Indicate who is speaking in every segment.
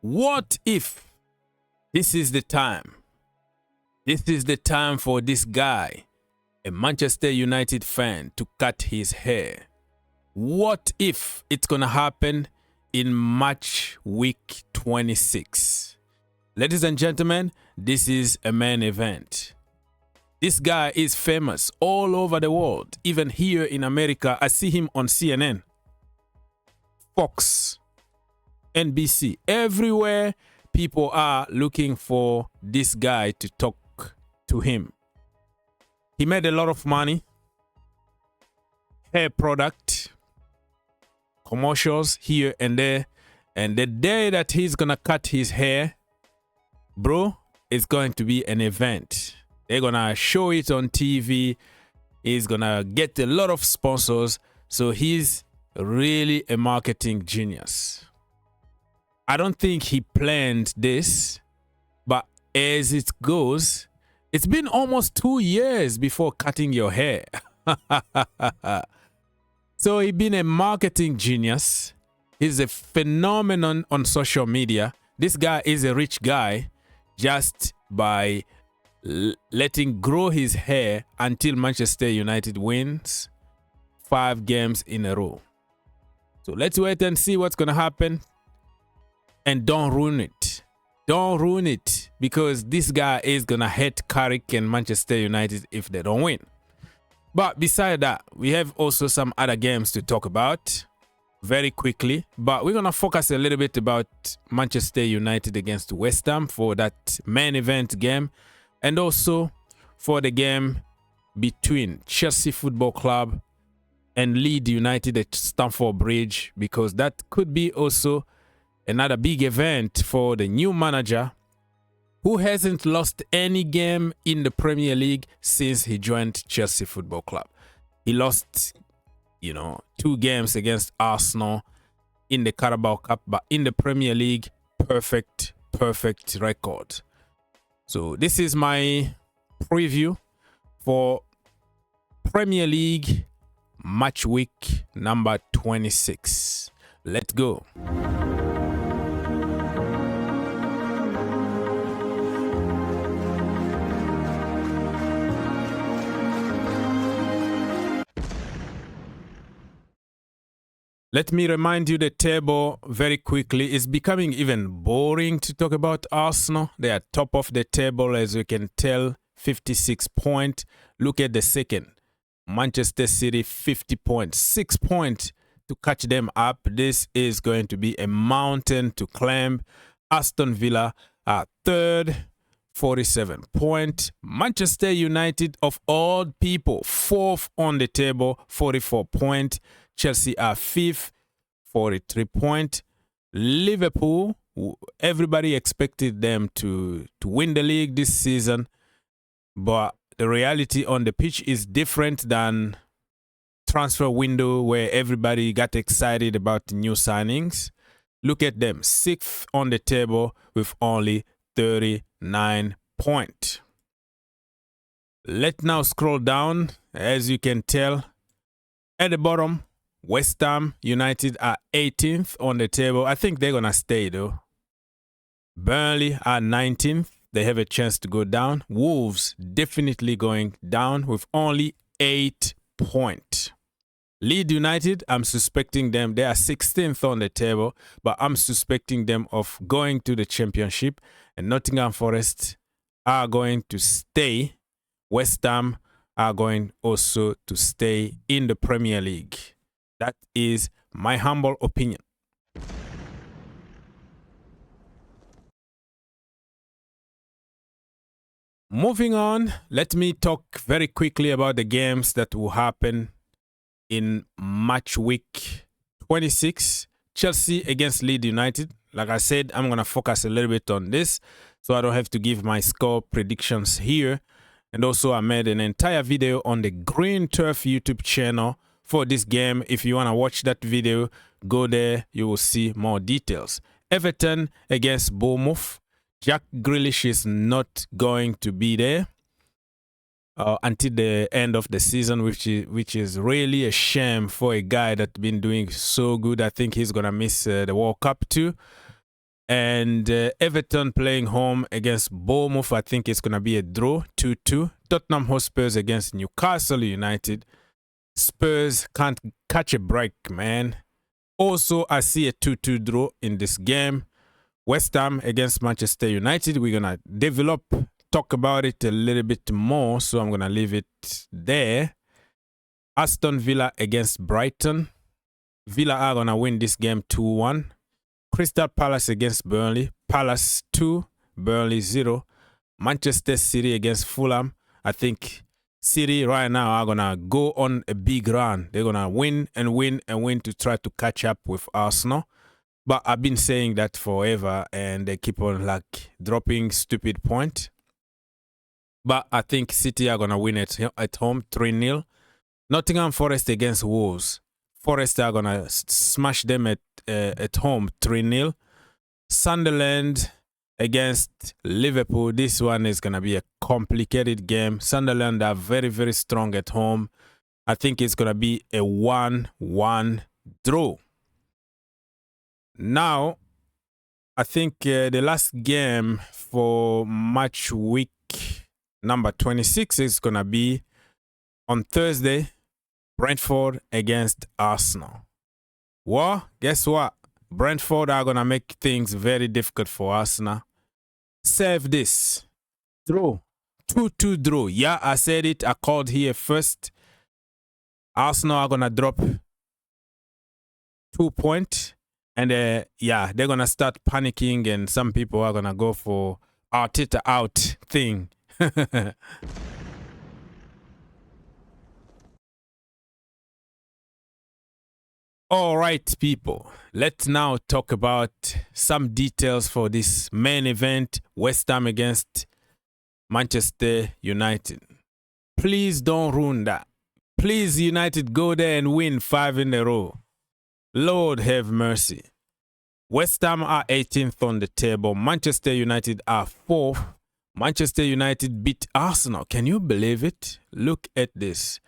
Speaker 1: What if this is the time? This is the time for this guy, a Manchester United fan, to cut his hair. What if it's going to happen in match week 26? Ladies and gentlemen, this is a main event. This guy is famous all over the world. Even here in America, I see him on CNN, Fox, NBC. Everywhere people are looking for this guy to talk to him. He made a lot of money. Hair product, commercials here and there. And the day that he's going to cut his hair, bro, it's going to be an event. They're going to show it on TV. He's going to get a lot of sponsors. So he's really a marketing genius. I don't think he planned this, but as it goes, it's been almost 2 years before cutting your hair. So he's been a marketing genius. He's a phenomenon on social media. This guy is a rich guy just by letting grow his hair until Manchester United wins 5 games in a row. So let's wait and see what's going to happen. And don't ruin it. Don't ruin it, because this guy is going to hate Carrick and Manchester United if they don't win. But beside that, we have also some other games to talk about very quickly. But we're going to focus a little bit about Manchester United against West Ham for that main event game. And also for the game between Chelsea Football Club and Leeds United at Stamford Bridge, because that could be also another big event for the new manager, who hasn't lost any game in the Premier League since he joined Chelsea Football Club. He lost, 2 games against Arsenal in the Carabao Cup, but in the Premier League, perfect record. So this is my preview for Premier League match week number 26. Let's go. Let me remind you the table very quickly. It's becoming even boring to talk about Arsenal. They are top of the table, as you can tell, 56 points. Look at the second. Manchester City, 50 points. 6 points to catch them up. This is going to be a mountain to climb. Aston Villa are third, 47 points. Manchester United, of all people, fourth on the table, 44 points. Chelsea are 5th, 43 points. Liverpool, everybody expected them to win the league this season, but the reality on the pitch is different than transfer window where everybody got excited about the new signings. Look at them, 6th on the table with only 39 points. Let's now scroll down. As you can tell, at the bottom, West Ham United are 18th on the table. I think they're going to stay though. Burnley are 19th. They have a chance to go down. Wolves definitely going down with only 8 points. Leeds United, I'm suspecting them. They are 16th on the table, but I'm suspecting them of going to the championship. And Nottingham Forest are going to stay. West Ham are going also to stay in the Premier League. That is my humble opinion. Moving on, let me talk very quickly about the games that will happen in match week 26. Chelsea against Leeds United. Like I said, I'm going to focus a little bit on this so I don't have to give my score predictions here. And also I made an entire video on the Green Turf YouTube channel for this game. If you want to watch that video, go there. You will see more details. Everton against Bournemouth. Jack Grealish is not going to be there until the end of the season, which is really a shame for a guy that's been doing so good. I think he's going to miss the World Cup too. And Everton playing home against Bournemouth. I think it's going to be a draw, 2-2. Tottenham Hotspurs against Newcastle United. Spurs can't catch a break, man. Also, I see a 2-2 draw in this game. West Ham against Manchester United. We're going to talk about it a little bit more, so I'm going to leave it there. Aston Villa against Brighton. Villa are going to win this game 2-1. Crystal Palace against Burnley. Palace 2, Burnley 0. Manchester City against Fulham. I think City right now are going to go on a big run. They're going to win and win and win to try to catch up with Arsenal. But I've been saying that forever, and they keep on like dropping stupid points. But I think City are going to win it at home 3-0. Nottingham Forest against Wolves. Forest are going to smash them at home 3-0. Sunderland against Liverpool. This one is going to be a complicated game. Sunderland are very, very strong at home. I think it's going to be a 1-1 draw. Now, I think the last game for match week number 26 is going to be on Thursday. Brentford against Arsenal. Well, guess what? Brentford are going to make things very difficult for Arsenal. Save this. Draw. 2-2 draw. Yeah, I said it. I called here first. Arsenal are going to drop 2 points. And yeah, they're going to start panicking. And some people are going to go for Arteta out thing. All right, people, let's now talk about some details for this main event, West Ham against Manchester United. Please don't ruin that. Please, United, go there and win 5 in a row. Lord have mercy. West Ham are 18th on the table. Manchester United are 4th. Manchester United beat Arsenal. Can you believe it? Look at this.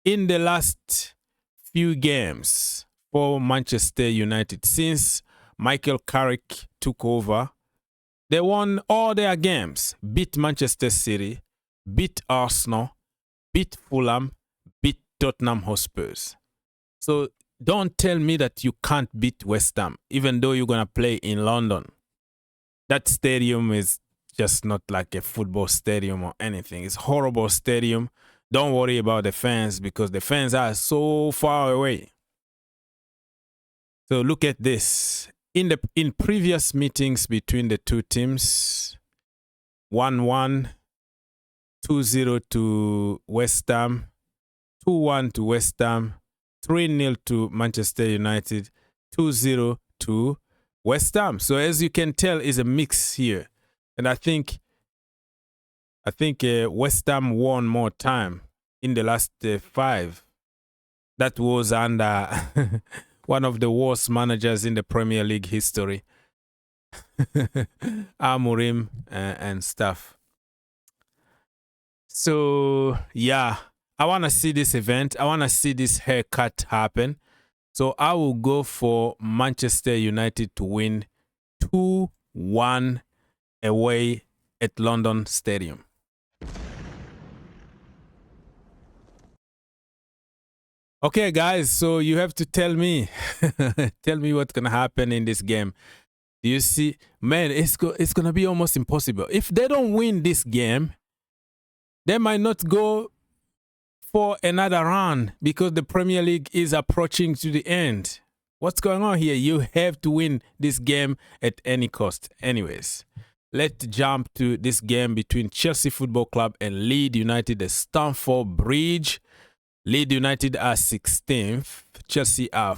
Speaker 1: In the last few games for Manchester United, since Michael Carrick took over, they won all their games. Beat Manchester City, beat Arsenal, beat Fulham, beat Tottenham Hotspurs. So don't tell me that you can't beat West Ham, even though you're going to play in London. That stadium is just not like a football stadium or anything. It's a horrible stadium. Don't worry about the fans because the fans are so far away. So look at this. In previous meetings between the two teams, 1-1, 2-0 to West Ham, 2-1 to West Ham, 3-0 to Manchester United, 2-0 to West Ham. So as you can tell, is a mix here. And I think West Ham won more time in the last 5. That was under one of the worst managers in the Premier League history. Amorim and stuff. So, yeah, I want to see this event. I want to see this haircut happen. So I will go for Manchester United to win 2-1 away at London Stadium. Okay, guys, so you have to tell me. Tell me what's going to happen in this game. Do you see? Man, it's going to be almost impossible. If they don't win this game, they might not go for another run because the Premier League is approaching to the end. What's going on here? You have to win this game at any cost. Anyways, let's jump to this game between Chelsea Football Club and Leeds United at Stamford Bridge. Leeds United are 16th. Chelsea are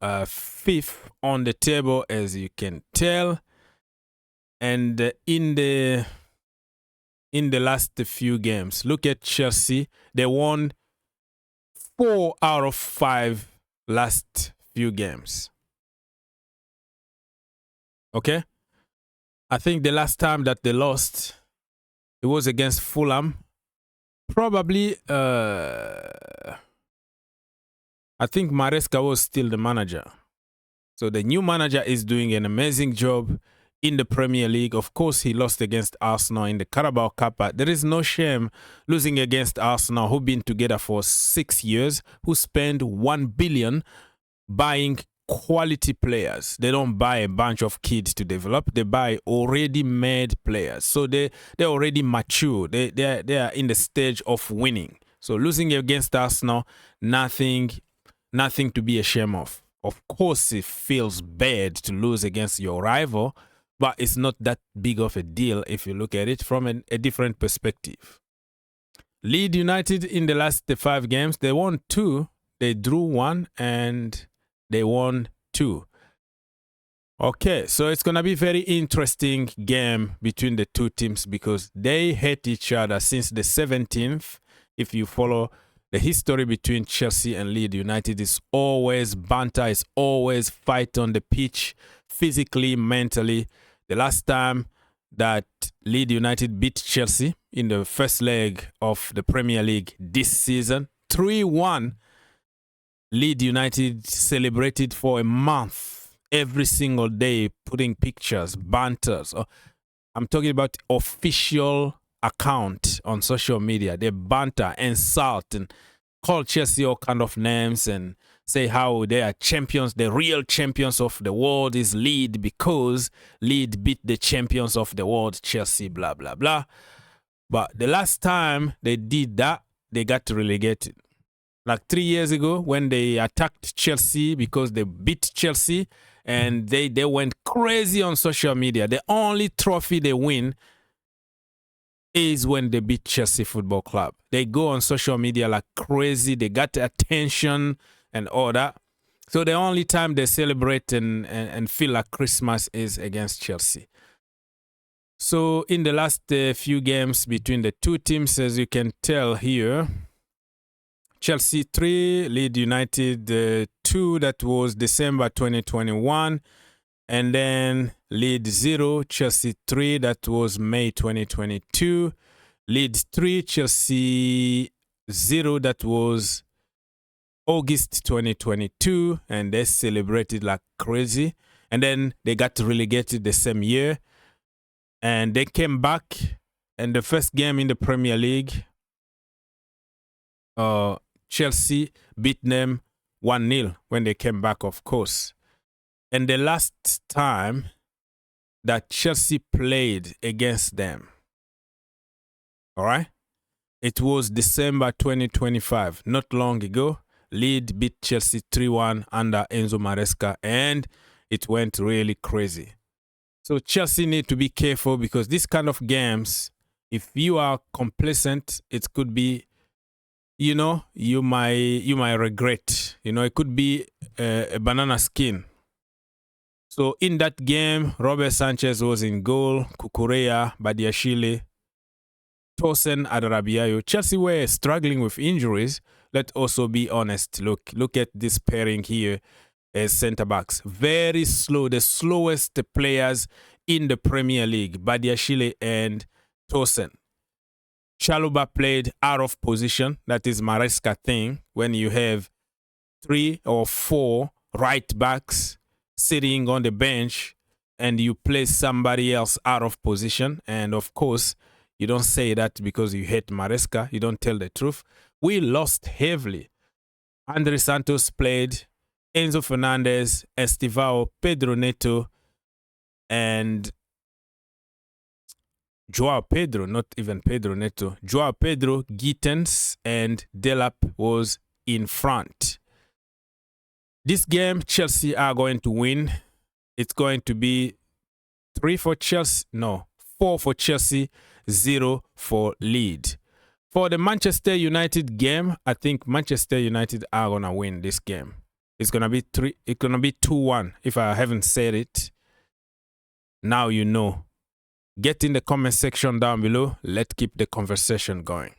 Speaker 1: 5th on the table, as you can tell. And in the last few games, look at Chelsea. They won 4 out of 5 last few games. Okay? I think the last time that they lost, it was against Fulham. Probably, I think Maresca was still the manager. So the new manager is doing an amazing job. in the Premier League. Of course, he lost against Arsenal in the Carabao Cup, but there is no shame losing against Arsenal, who've been together for 6 years, who spend 1 billion buying quality players. They don't buy a bunch of kids to develop. They buy already made players. So they're already mature. They are in the stage of winning. So losing against Arsenal, nothing to be ashamed of. Of course, it feels bad to lose against your rival, but it's not that big of a deal if you look at it from a different perspective. Leeds United, in the last 5 games, they won 2, they drew 1, and they won 2. Okay, so it's going to be a very interesting game between the two teams because they hate each other since the 17th. If you follow the history between Chelsea and Leeds United, it's always banter, it's always fight on the pitch, physically, mentally. The last time that Leeds United beat Chelsea in the first leg of the Premier League this season, 3-1, Leeds United celebrated for a month, every single day, putting pictures, banters. I'm talking about official account on social media. They banter, insult, and call Chelsea all kind of names and say how they are champions. The real champions of the world is Leeds because Leeds beat the champions of the world, Chelsea, blah, blah, blah. But the last time they did that, they got relegated. Like 3 years ago when they attacked Chelsea because they beat Chelsea and they went crazy on social media. The only trophy they win is when they beat Chelsea Football Club. They go on social media like crazy. They got attention and all that. So the only time they celebrate and feel like Christmas is against Chelsea. So in the last few games between the two teams, as you can tell here, Chelsea 3, Leeds United 2, that was December 2021. And then Leeds 0, Chelsea 3, that was May 2022. Leeds 3, Chelsea 0, that was August 2022. And they celebrated like crazy. And then they got relegated the same year. And they came back. And the first game in the Premier League, Chelsea beat them 1-0 when they came back, of course. And the last time that Chelsea played against them, all right, it was December 2025, not long ago. Leeds beat Chelsea 3-1 under Enzo Maresca, and it went really crazy. So Chelsea need to be careful because this kind of games, if you are complacent, it could be, you know, you might regret. You know, it could be a banana skin. So in that game, Robert Sanchez was in goal, Cucurella, Badiashile, Tosin Adarabioyo. Chelsea were struggling with injuries. Let's also be honest. Look at this pairing here as centre-backs. Very slow, the slowest players in the Premier League, Badiashile and Tosin. Chalobah played out of position. That is Maresca thing. When you have 3 or 4 right backs sitting on the bench and you place somebody else out of position. And of course, you don't say that because you hate Maresca. You don't tell the truth. We lost heavily. Andre Santos played, Enzo Fernandez, Estivao, Pedro Neto, and Joao Pedro, not even Pedro Neto. Joao Pedro, Gittens, and Delap was in front. This game, Chelsea are going to win. It's going to be 4 for Chelsea, 0 for Leeds. For the Manchester United game, I think Manchester United are going to win this game. It's going to be 2-1. If I haven't said it, now you know. Get in the comment section down below. Let's keep the conversation going.